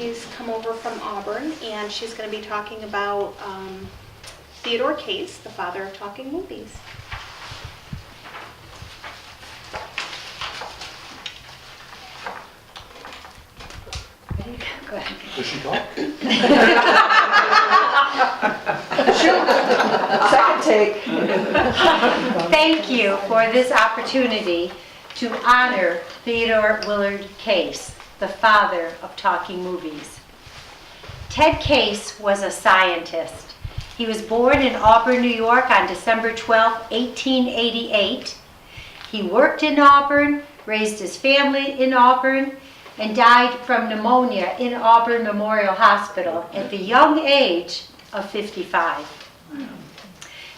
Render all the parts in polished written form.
She's come over from Auburn, and she's going to be talking about Theodore Case, the father of talking movies. Go ahead. Does she talk? Second take. Thank you for this opportunity to honor Theodore Willard Case, the father of talking movies. Ted Case was a scientist. He was born in Auburn, New York on December 12, 1888. He worked in Auburn, raised his family in Auburn, and died from pneumonia in Auburn Memorial Hospital at the young age of 55.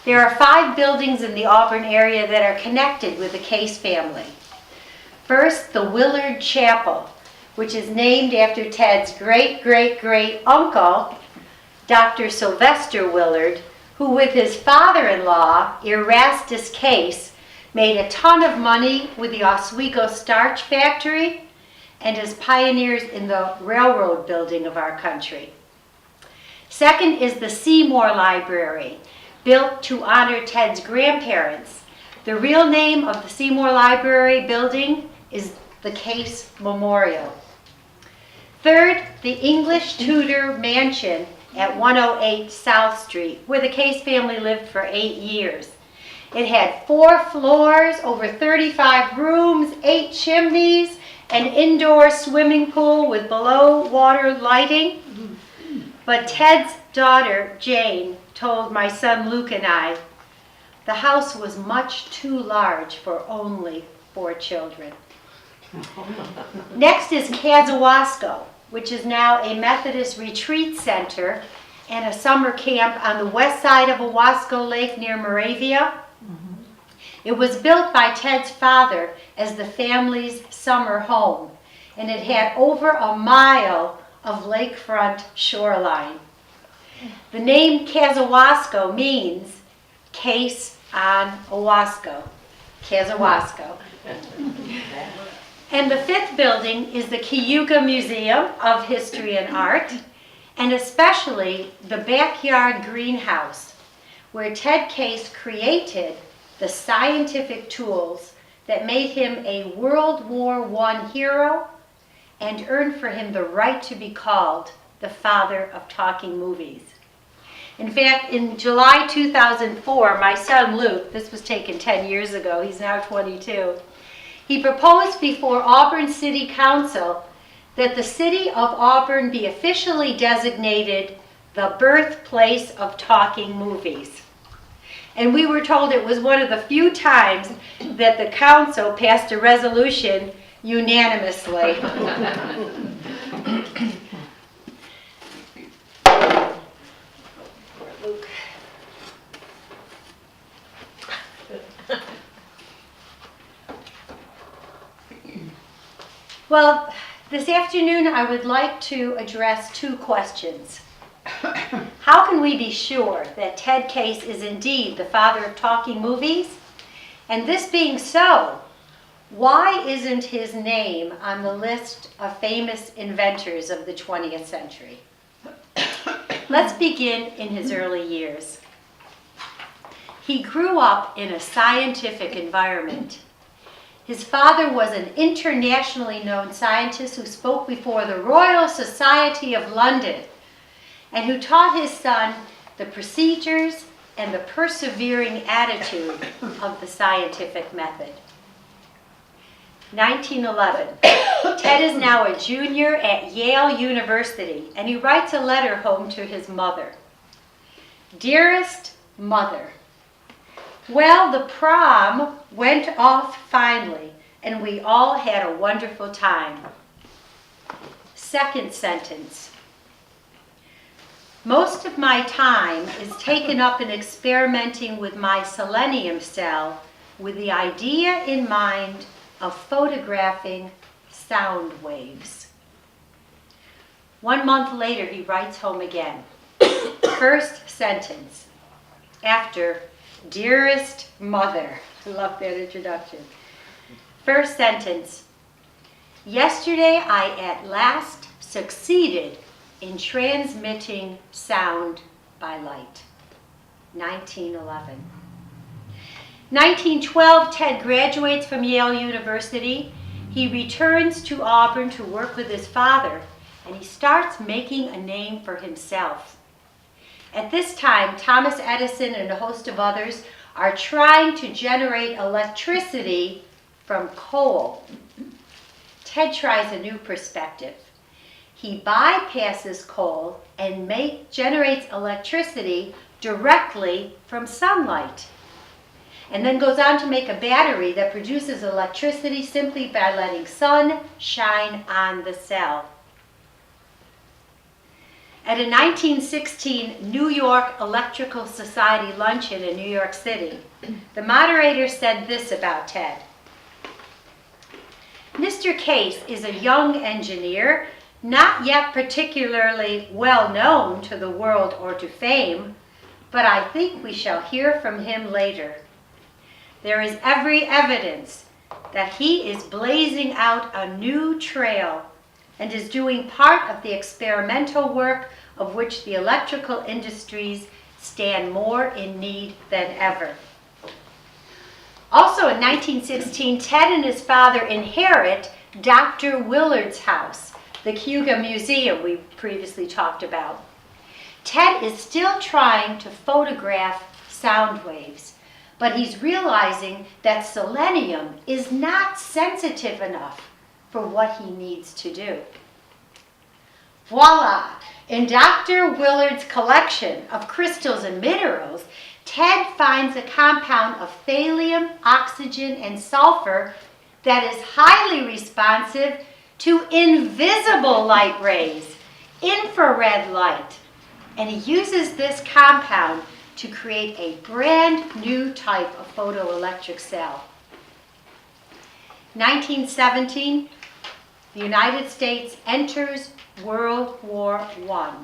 There are 5 buildings in the Auburn area that are connected with the Case family. First, the Willard Chapel, which is named after Ted's great-great-great-uncle, Dr. Sylvester Willard, who with his father-in-law, Erastus Case, made a ton of money with the Oswego Starch Factory and as pioneers in the railroad building of our country. Second is the Seymour Library, built to honor Ted's grandparents. The real name of the Seymour Library building is the Case Memorial. Third, the English Tudor Mansion at 108 South Street, where the Case family lived for 8 years. It had 4 floors, over 35 rooms, 8 chimneys, an indoor swimming pool with below water lighting. But Ted's daughter, Jane, told my son Luke and I, the house was much too large for only 4 children. Next is Kazawasco, which is now a Methodist retreat center and a summer camp on the west side of Owasco Lake near Moravia. It was built by Ted's father as the family's summer home, and it had over a mile of lakefront shoreline. The name Kazawasco means Case on Owasco, Kazawasco. And the 5th building is the Cayuga Museum of History and Art, and especially the backyard greenhouse, where Ted Case created the scientific tools that made him a World War I hero and earned for him the right to be called the father of talking movies. In fact, in July 2004, my son Luke, this was taken 10 years ago, he's now 22, he proposed before Auburn City Council that the city of Auburn be officially designated the birthplace of talking movies. And we were told it was one of the few times that the council passed a resolution unanimously. Luke. Well, this afternoon I would like to address 2 questions. How can we be sure that Ted Case is indeed the father of talking movies? And this being so, why isn't his name on the list of famous inventors of the 20th century? Let's begin in his early years. He grew up in a scientific environment. His father was an internationally known scientist who spoke before the Royal Society of London and who taught his son the procedures and the persevering attitude of the scientific method. 1911. Ted is now a junior at Yale University, and he writes a letter home to his mother. Dearest Mother, well, the prom went off finally, and we all had a wonderful time. Second sentence. Most of my time is taken up in experimenting with my selenium cell with the idea in mind of photographing sound waves. 1 month later, he writes home again. First sentence, after dearest mother. I love that introduction. First sentence, yesterday I at last succeeded in transmitting sound by light. 1911. 1912, Ted graduates from Yale University. He returns to Auburn to work with his father, and he starts making a name for himself. At this time, Thomas Edison and a host of others are trying to generate electricity from coal. Ted tries a new perspective. He bypasses coal and generates electricity directly from sunlight, and then goes on to make a battery that produces electricity simply by letting sun shine on the cell. At a 1916 New York Electrical Society luncheon in New York City, the moderator said this about Ted. Mr. Case is a young engineer, not yet particularly well known to the world or to fame, but I think we shall hear from him later. There is every evidence that he is blazing out a new trail and is doing part of the experimental work of which the electrical industries stand more in need than ever. Also in 1916, Ted and his father inherit Dr. Willard's house, the Cayuga Museum we previously talked about. Ted is still trying to photograph sound waves, but he's realizing that selenium is not sensitive enough for what he needs to do. Voila! In Dr. Willard's collection of crystals and minerals, Ted finds a compound of thallium, oxygen, and sulfur that is highly responsive to invisible light rays, infrared light. And he uses this compound to create a brand new type of photoelectric cell. 1917, the United States enters World War I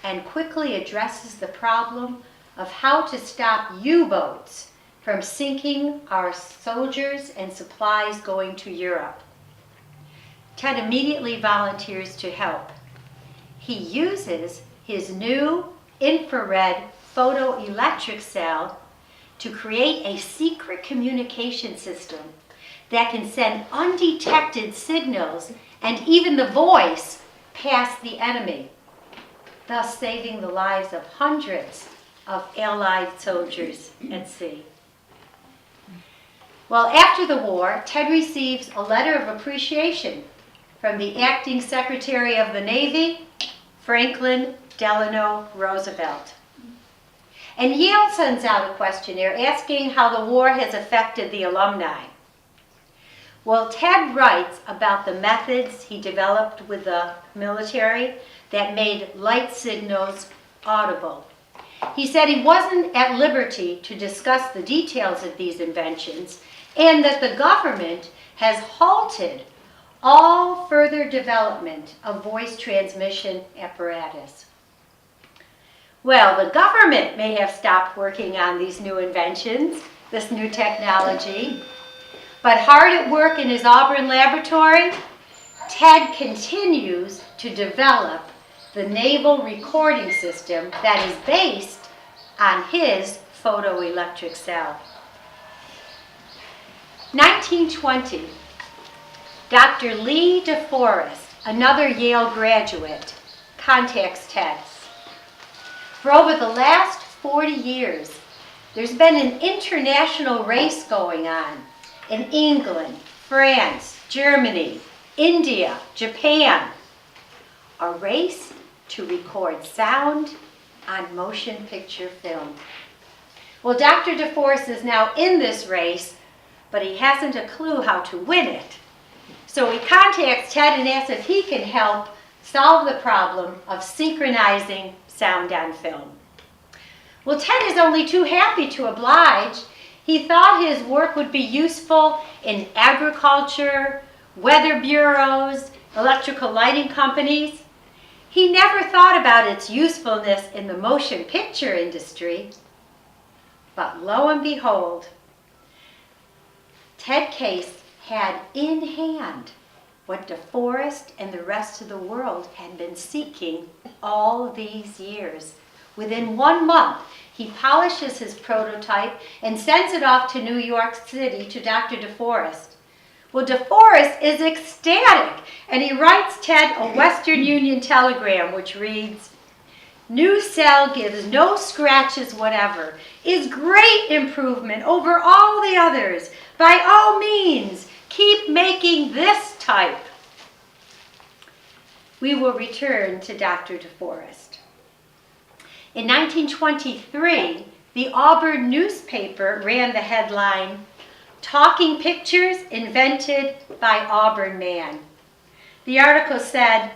and quickly addresses the problem of how to stop U-boats from sinking our soldiers and supplies going to Europe. Ted immediately volunteers to help. He uses his new infrared photoelectric cell to create a secret communication system that can send undetected signals and even the voice past the enemy, thus saving the lives of hundreds of Allied soldiers at sea. Well, after the war, Ted receives a letter of appreciation from the acting Secretary of the Navy, Franklin Delano Roosevelt. And Yale sends out a questionnaire asking how the war has affected the alumni. Well, Ted writes about the methods he developed with the military that made light signals audible. He said he wasn't at liberty to discuss the details of these inventions and that the government has halted all further development of voice transmission apparatus. Well, the government may have stopped working on these new inventions, this new technology, but hard at work in his Auburn laboratory, Ted continues to develop the naval recording system that is based on his photoelectric cell. 1920, Dr. Lee DeForest, another Yale graduate, contacts Ted. For over the last 40 years, there's been an international race going on in England, France, Germany, India, Japan. A race to record sound on motion picture film. Well, Dr. DeForest is now in this race, but he hasn't a clue how to win it. So he contacts Ted and asks if he can help solve the problem of synchronizing sound on film. Well, Ted is only too happy to oblige. He thought his work would be useful in agriculture, weather bureaus, electrical lighting companies. He never thought about its usefulness in the motion picture industry. But lo and behold, Ted Case had in hand what DeForest and the rest of the world had been seeking all these years. Within 1 month, he polishes his prototype and sends it off to New York City to Dr. DeForest. Well, DeForest is ecstatic, and he writes Ted a Western Union telegram which reads, "New cell gives no scratches whatever, is great improvement over all the others. By all means, keep making this type." We will return to Dr. DeForest. In 1923, the Auburn newspaper ran the headline, "Talking Pictures Invented by Auburn Man." The article said,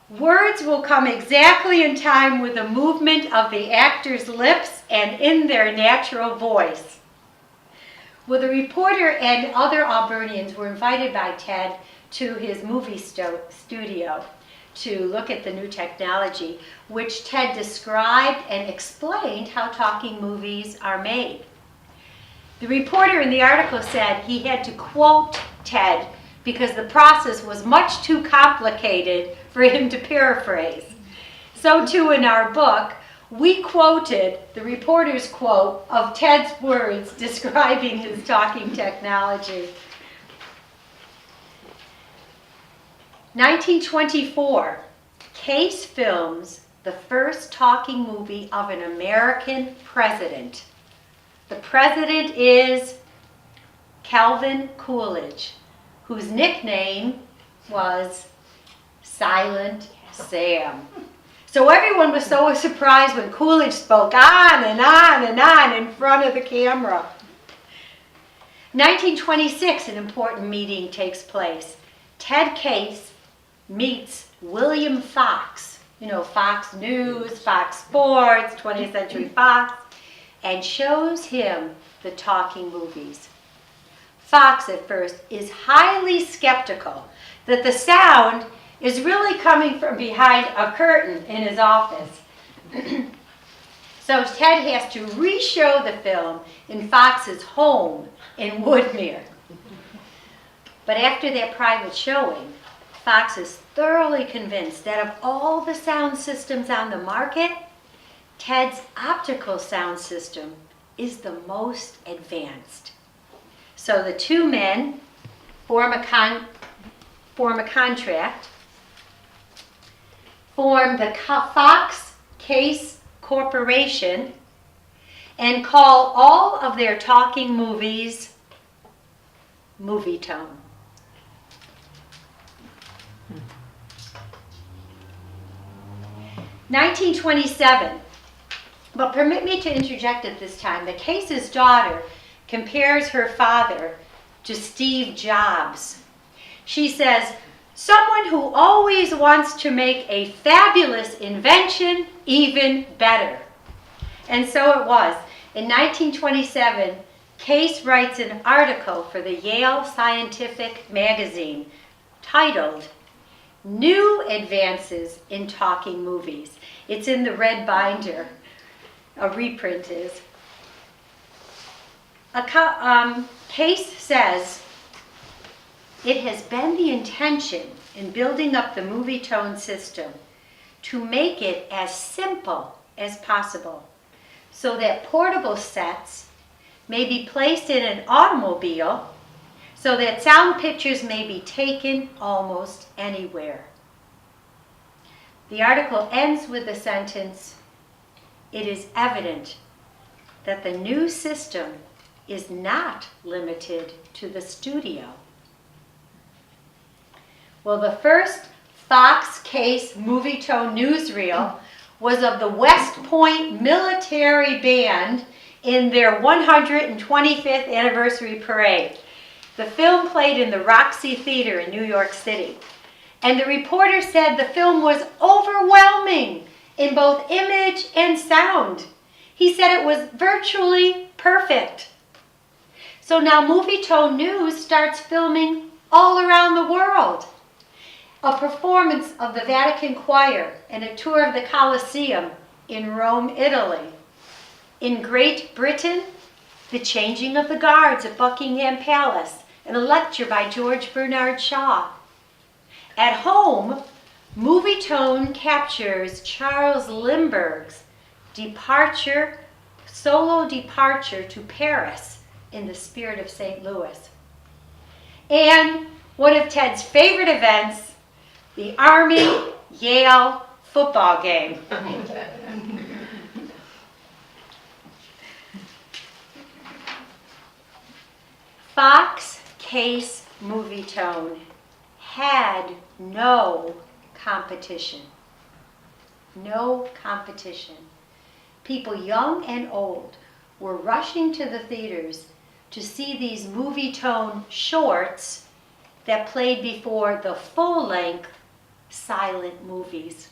"Words will come exactly in time with the movement of the actor's lips and in their natural voice." Well, the reporter and other Auburnians were invited by Ted to his movie studio to look at the new technology, which Ted described and explained how talking movies are made. The reporter in the article said he had to quote Ted because the process was much too complicated for him to paraphrase. So too in our book, we quoted the reporter's quote of Ted's words describing his talking technology. 1924, Case films the first talking movie of an American president. The president is Calvin Coolidge, whose nickname was Silent Sam. So everyone was so surprised when Coolidge spoke on and on and on in front of the camera. 1926, an important meeting takes place. Ted Case meets William Fox, Fox News, Fox Sports, 20th Century Fox, and shows him the talking movies. Fox at first is highly skeptical that the sound is really coming from behind a curtain in his office. So Ted has to re-show the film in Fox's home in Woodmere. But after that private showing, Fox is thoroughly convinced that of all the sound systems on the market, Ted's optical sound system is the most advanced. So the two men form a contract, form the Fox Case Corporation, and call all of their talking movies Movietone. Hmm. 1927. But permit me to interject at this time. The Case's daughter compares her father to Steve Jobs. She says, "Someone who always wants to make a fabulous invention even better." And so it was. In 1927, Case writes an article for the Yale Scientific magazine titled, "New Advances in Talking Movies." It's in the red binder. A reprint is. Case says, "It has been the intention in building up the Movietone system to make it as simple as possible so that portable sets may be placed in an automobile so that sound pictures may be taken almost anywhere." The article ends with the sentence, "It is evident that the new system is not limited to the studio." Well, the first Fox Case Movietone newsreel was of the West Point Military Band in their 125th anniversary parade. The film played in the Roxy Theater in New York City. And the reporter said the film was overwhelming in both image and sound. He said it was virtually perfect. So now Movietone News starts filming all around the world. A performance of the Vatican Choir and a tour of the Colosseum in Rome, Italy. In Great Britain, the changing of the guards at Buckingham Palace and a lecture by George Bernard Shaw. At home, Movietone captures Charles Lindbergh's solo departure to Paris in the spirit of St. Louis. And one of Ted's favorite events, the Army-Yale football game. Fox Case Movietone had no competition. No competition. People young and old were rushing to the theaters to see these Movietone shorts that played before the full-length silent movies.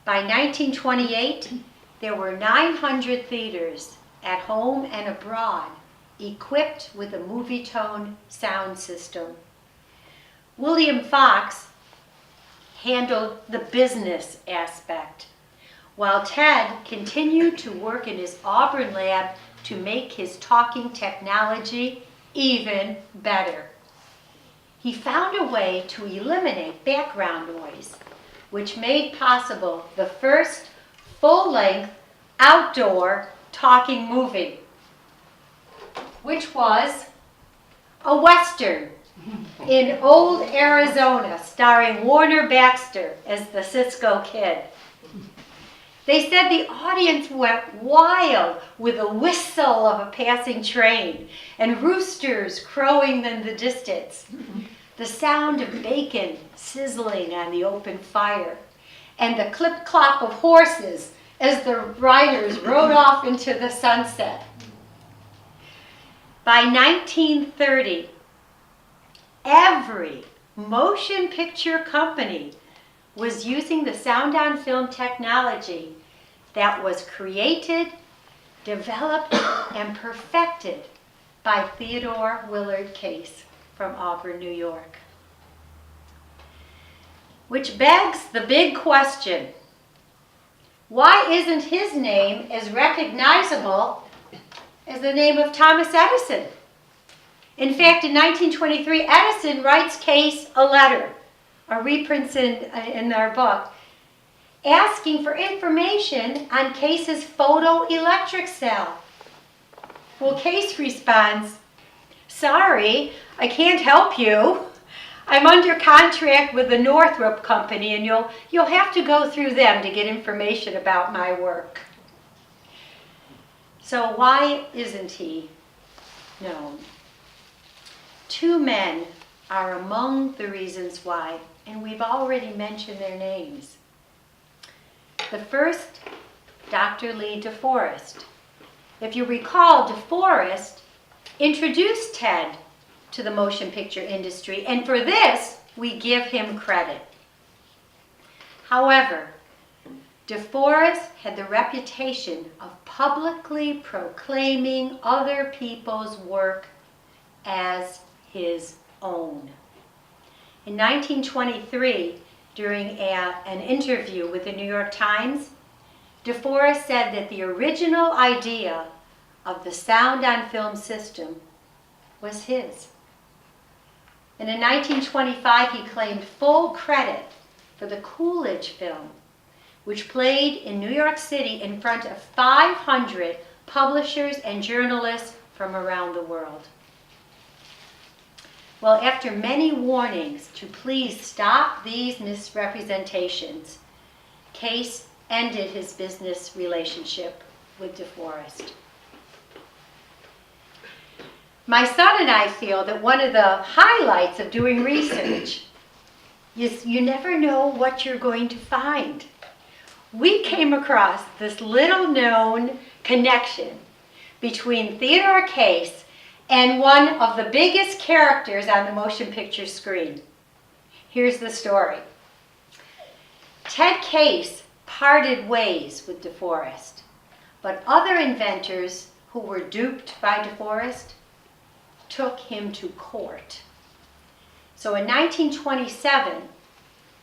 By 1928, there were 900 theaters at home and abroad equipped with a Movietone sound system. William Fox handled the business aspect, while Ted continued to work in his Auburn lab to make his talking technology even better. He found a way to eliminate background noise, which made possible the first full-length outdoor talking movie, which was a Western in old Arizona, starring Warner Baxter as the Cisco Kid. They said the audience went wild with the whistle of a passing train and roosters crowing in the distance, the sound of bacon sizzling on the open fire, and the clip-clop of horses as the riders rode off into the sunset. By 1930, every motion picture company was using the sound-on-film technology that was created, developed, and perfected by Theodore Willard Case from Auburn, New York. Which begs the big question, why isn't his name as recognizable as the name of Thomas Edison? In fact, in 1923, Edison writes Case a letter, a reprint in our book, asking for information on Case's photoelectric cell. Well, Case responds, "Sorry, I can't help you. I'm under contract with the Northrop Company, and you'll have to go through them to get information about my work." So why isn't he known? Two men are among the reasons why, and we've already mentioned their names. The first, Dr. Lee DeForest. If you recall, DeForest introduced Ted to the motion picture industry, and for this, we give him credit. However, DeForest had the reputation of publicly proclaiming other people's work as his own. In 1923, during an interview with the New York Times, DeForest said that the original idea of the sound-on-film system was his. And in 1925, he claimed full credit for the Coolidge film, which played in New York City in front of 500 publishers and journalists from around the world. Well, after many warnings to please stop these misrepresentations, Case ended his business relationship with DeForest. My son and I feel that one of the highlights of doing research is you never know what you're going to find. We came across this little-known connection between Theodore Case and one of the biggest characters on the motion picture screen. Here's the story. Ted Case parted ways with DeForest, but other inventors who were duped by DeForest took him to court. So in 1927,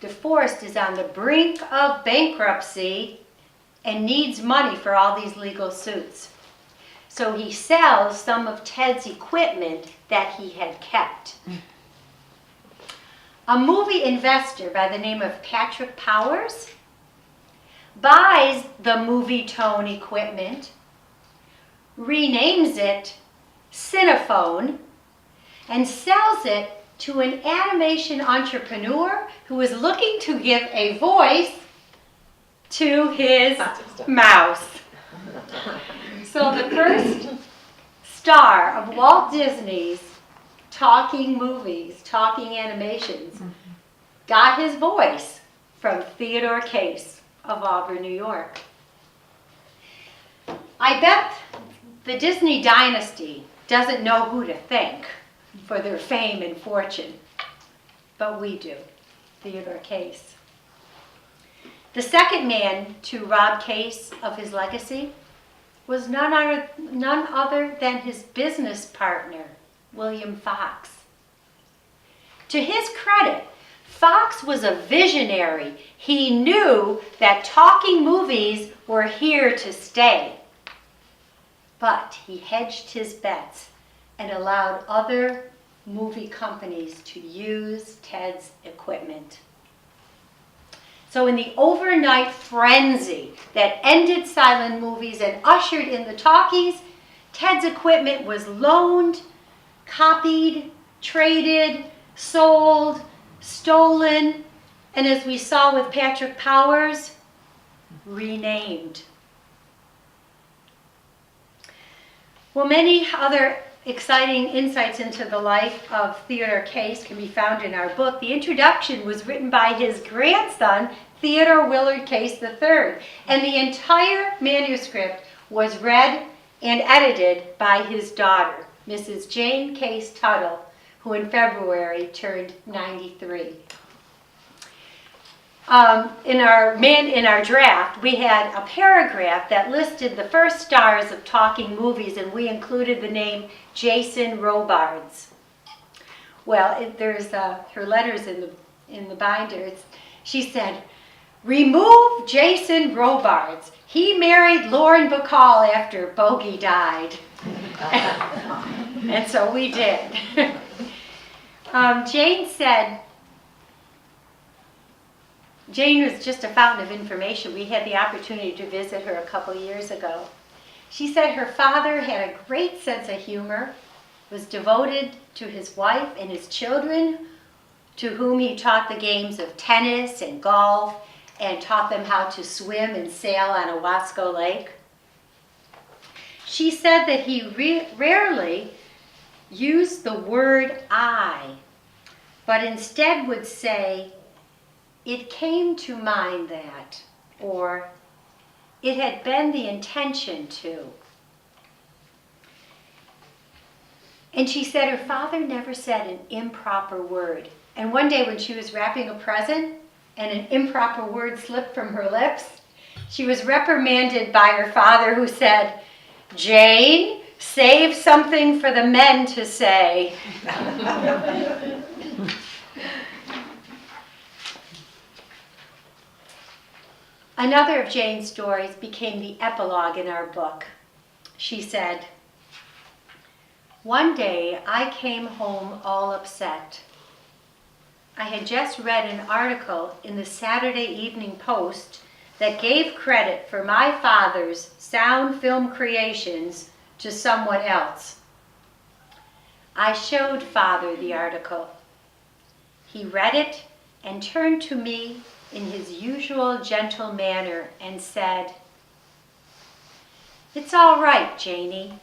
DeForest is on the brink of bankruptcy and needs money for all these legal suits. so he sells some of Ted's equipment that he had kept. A movie investor by the name of Patrick Powers buys the Movietone equipment, renames it Cinephone, and sells it to an animation entrepreneur who is looking to give a voice to his mouse. So the first star of Walt Disney's talking movies, talking animations, got his voice from Theodore Case of Auburn, New York. I bet the Disney dynasty doesn't know who to thank for their fame and fortune, but we do, Theodore Case. The second man to rob Case of his legacy was none other than his business partner, William Fox. To his credit, Fox was a visionary. He knew that talking movies were here to stay. But he hedged his bets and allowed other movie companies to use Ted's equipment. So in the overnight frenzy that ended silent movies and ushered in the talkies, Ted's equipment was loaned, copied, traded, sold, stolen, and as we saw with Patrick Powers, renamed. Well, many other exciting insights into the life of Theodore Case can be found in our book. The introduction was written by his grandson, Theodore Willard Case III, and the entire manuscript was read and edited by his daughter, Mrs. Jane Case Tuttle, who in February turned 93. In our draft, we had a paragraph that listed the first stars of talking movies, and we included the name Jason Robards. Well, there's her letters in the binder. She said, "Remove Jason Robards. He married Lauren Bacall after Bogey died." And so we did. Jane was just a fountain of information. We had the opportunity to visit her a couple years ago. She said her father had a great sense of humor, was devoted to his wife and his children, to whom he taught the games of tennis and golf and taught them how to swim and sail on Owasco Lake. She said that he rarely used the word I, but instead would say, "It came to mind that," or "It had been the intention to." And she said her father never said an improper word. And one day when she was wrapping a present and an improper word slipped from her lips, she was reprimanded by her father, who said, "Jane, save something for the men to say." Another of Jane's stories became the epilogue in our book. She said, "One day I came home all upset. I had just read an article in the Saturday Evening Post that gave credit for my father's sound film creations to someone else. I showed Father the article. He read it and turned to me in his usual gentle manner and said, 'It's all right, Janie.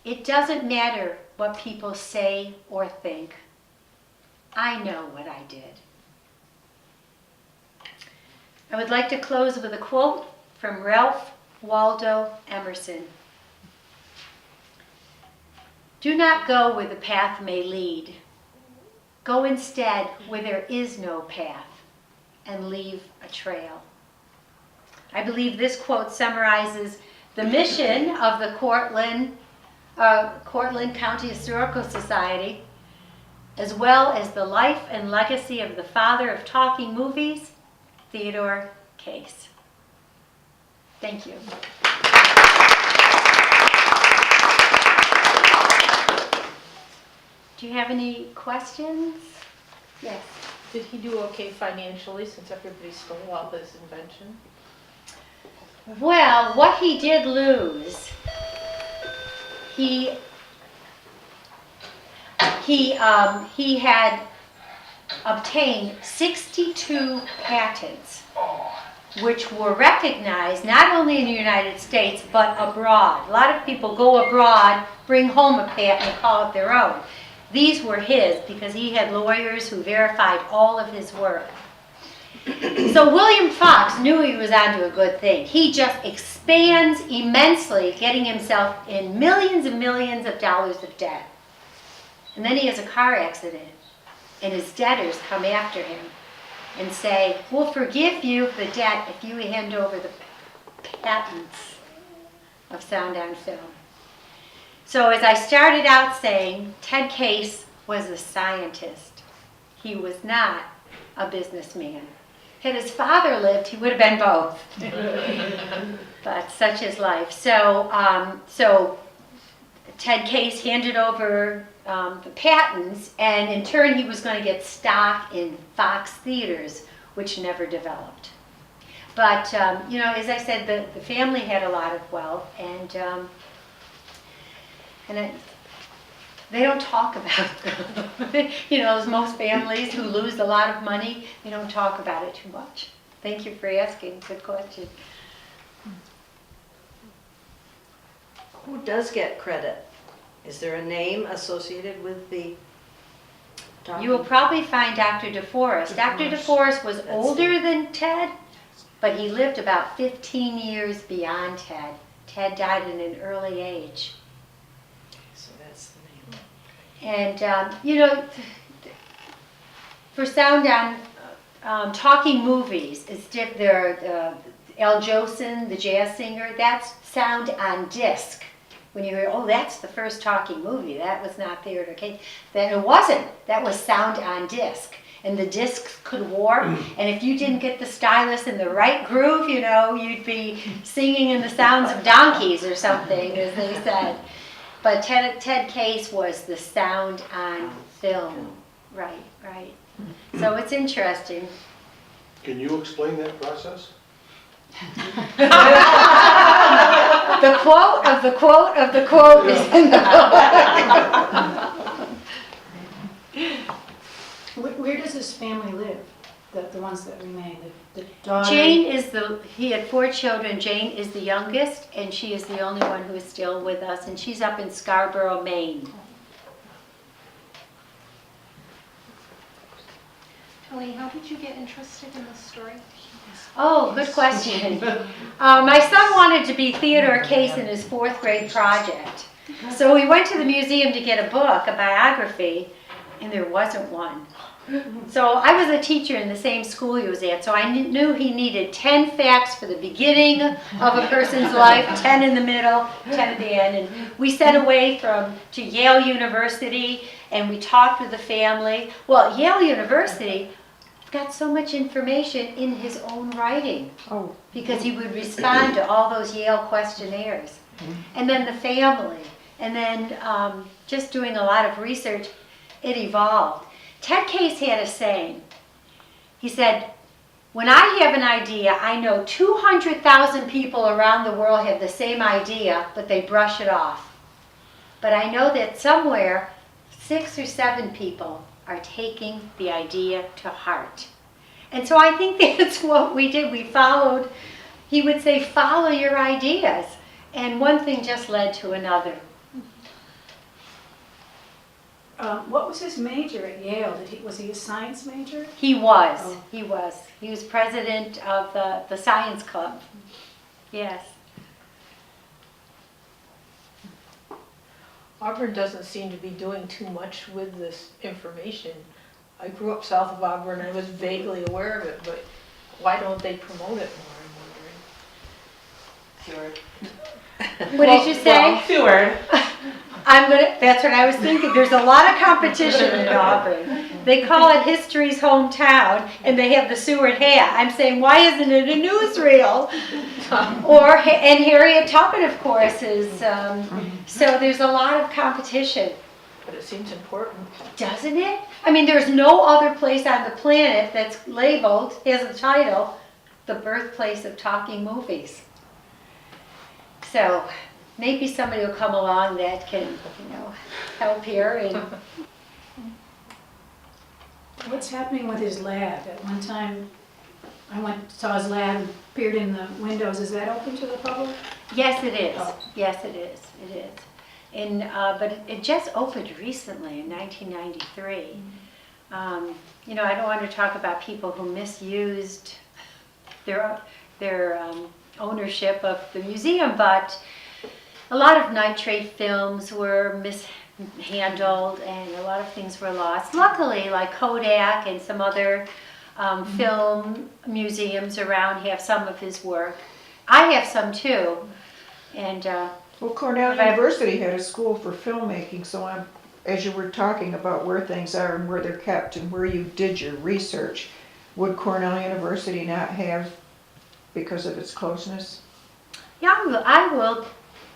It doesn't matter what people say or think. I know what I did.'" I would like to close with a quote from Ralph Waldo Emerson. "Do not go where the path may lead. Go instead where there is no path, and leave a trail." I believe this quote summarizes the mission of the Cortland County Historical Society, as well as the life and legacy of the father of talking movies, Theodore Case. Thank you. Do you have any questions? Yes. Did he do okay financially since everybody stole all his invention? Well, what he did lose, he had obtained 62 patents, which were recognized not only in the United States, but abroad. A lot of people go abroad, bring home a patent and call it their own. These were his because he had lawyers who verified all of his work. So William Fox knew he was onto a good thing. He just expands immensely, getting himself in millions and millions of dollars of debt. And then he has a car accident, and his debtors come after him and say, we'll forgive you the debt if you hand over the patents of sound on film. So as I started out saying, Ted Case was a scientist. He was not a businessman. Had his father lived, he would have been both. But such is life. So Ted Case handed over the patents, and in turn he was going to get stock in Fox theaters, which never developed. But, as I said, the family had a lot of wealth, and they don't talk about them. As most families who lose a lot of money, they don't talk about it too much. Thank you for asking. Good question. Who does get credit? Is there a name associated with the doctor? You will probably find Dr. DeForest. Dr. DeForest was older than Ted, but he lived about 15 years beyond Ted. Ted died at an early age. So that's the name. And, for sound on talking movies, Al Jolson, the jazz singer, that's sound on disc. When you hear, oh, that's the first talking movie, that was not Theodore Case. Then it wasn't. That was sound on disc. And the discs could warp. And if you didn't get the stylus in the right groove, you'd be singing in the sounds of donkeys or something, as they said. But Ted Case was the sound on film. Right. So it's interesting. Can you explain that process? The quote of the quote of the quote is in the book. Where does his family live? The ones that remain? The daughter? He had 4 children. Jane is the youngest, and she is the only one who is still with us, and she's up in Scarborough, Maine. Toni, how did you get interested in this story? Oh, good question. My son wanted to be Theodore Case in his 4th grade project. So we went to the museum to get a book, a biography, and there wasn't one. So I was a teacher in the same school he was at, so I knew he needed 10 facts for the beginning of a person's life, 10 in the middle, 10 at the end. And we sent away to Yale University, and we talked with the family. Well, Yale University got so much information in his own writing because he would respond to all those Yale questionnaires. And then the family, and then just doing a lot of research, it evolved. Ted Case had a saying. He said, when I have an idea, I know 200,000 people around the world have the same idea, but they brush it off. But I know that somewhere, 6 or 7 people are taking the idea to heart. And so I think that's what we did. We followed, he would say, follow your ideas. And one thing just led to another. What was his major at Yale? Was he a science major? He was. He was president of the science club. Yes. Auburn doesn't seem to be doing too much with this information. I grew up south of Auburn and I was vaguely aware of it, but why don't they promote it more, I'm wondering. Fjord. What did you say? Fjord. That's what I was thinking. There's a lot of competition in Auburn. They call it history's hometown, and they have the Seward hat. I'm saying, why isn't it a newsreel? And Harriet Tubman, of course, is. So there's a lot of competition. but it seems important. Doesn't it? I mean, there's no other place on the planet that's labeled, has a title, the birthplace of talking movies. So maybe somebody will come along that can, help here. And What's happening with his lab? At one time, saw his lab, appeared in the windows. Is that open to the public? yes, it is. Oh. Yes, it is. It is. And but it just opened recently in 1993. I don't want to talk about people who misused their ownership of the museum, but a lot of nitrate films were mishandled and a lot of things were lost. Luckily, like Kodak and some other film museums around have some of his work. I have some too. And Well, Cornell But I- University had a school for filmmaking, so as you were talking about where things are and where they're kept and where you did your research, would Cornell University not have, because of its closeness? yeah, I will.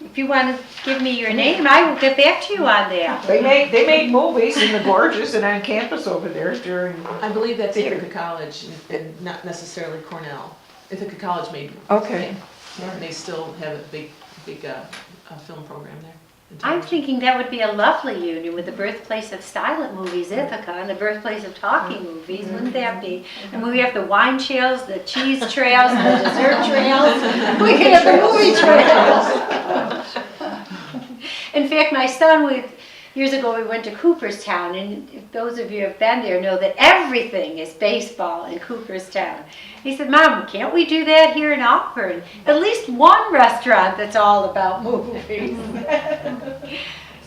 If you want to give me your name, I will get back to you on that. They made movies in the gorges and on campus over there during. I believe that's Ithaca College and not necessarily Cornell. Ithaca College made. Okay. And they still have a big film program there. I'm thinking that would be a lovely union with the birthplace of silent movies, Ithaca, and the birthplace of talking movies. Wouldn't that be? And we have the wine trails, the cheese trails, the dessert trails. We could have the movie trails. In fact, my son, years ago we went to Cooperstown, and if those of you who have been there know that everything is baseball in Cooperstown. He said, Mom, can't we do that here in Auburn? At least one restaurant that's all about movies.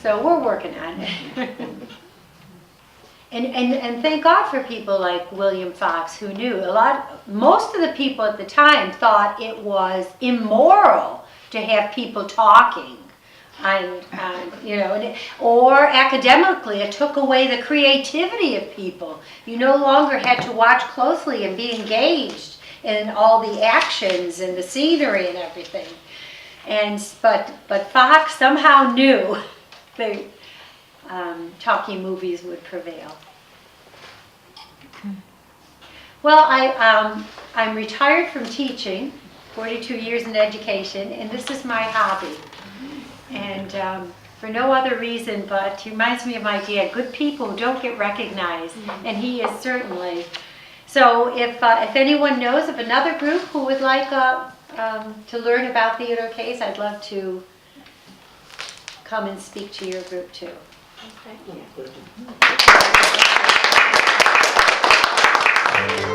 So we're working on it. And thank God for people like William Fox who knew. Most of the people at the time thought it was immoral to have people talking. Or academically, it took away the creativity of people. You no longer had to watch closely and be engaged in all the actions and the scenery and everything. But Fox somehow knew that talking movies would prevail. Well, I'm retired from teaching, 42 years in education, and this is my hobby. And for no other reason, but he reminds me of my dad. Good people don't get recognized, and he is certainly. So if anyone knows of another group who would like to learn about Theodore Case, I'd love to come and speak to your group too. Okay. Thank you.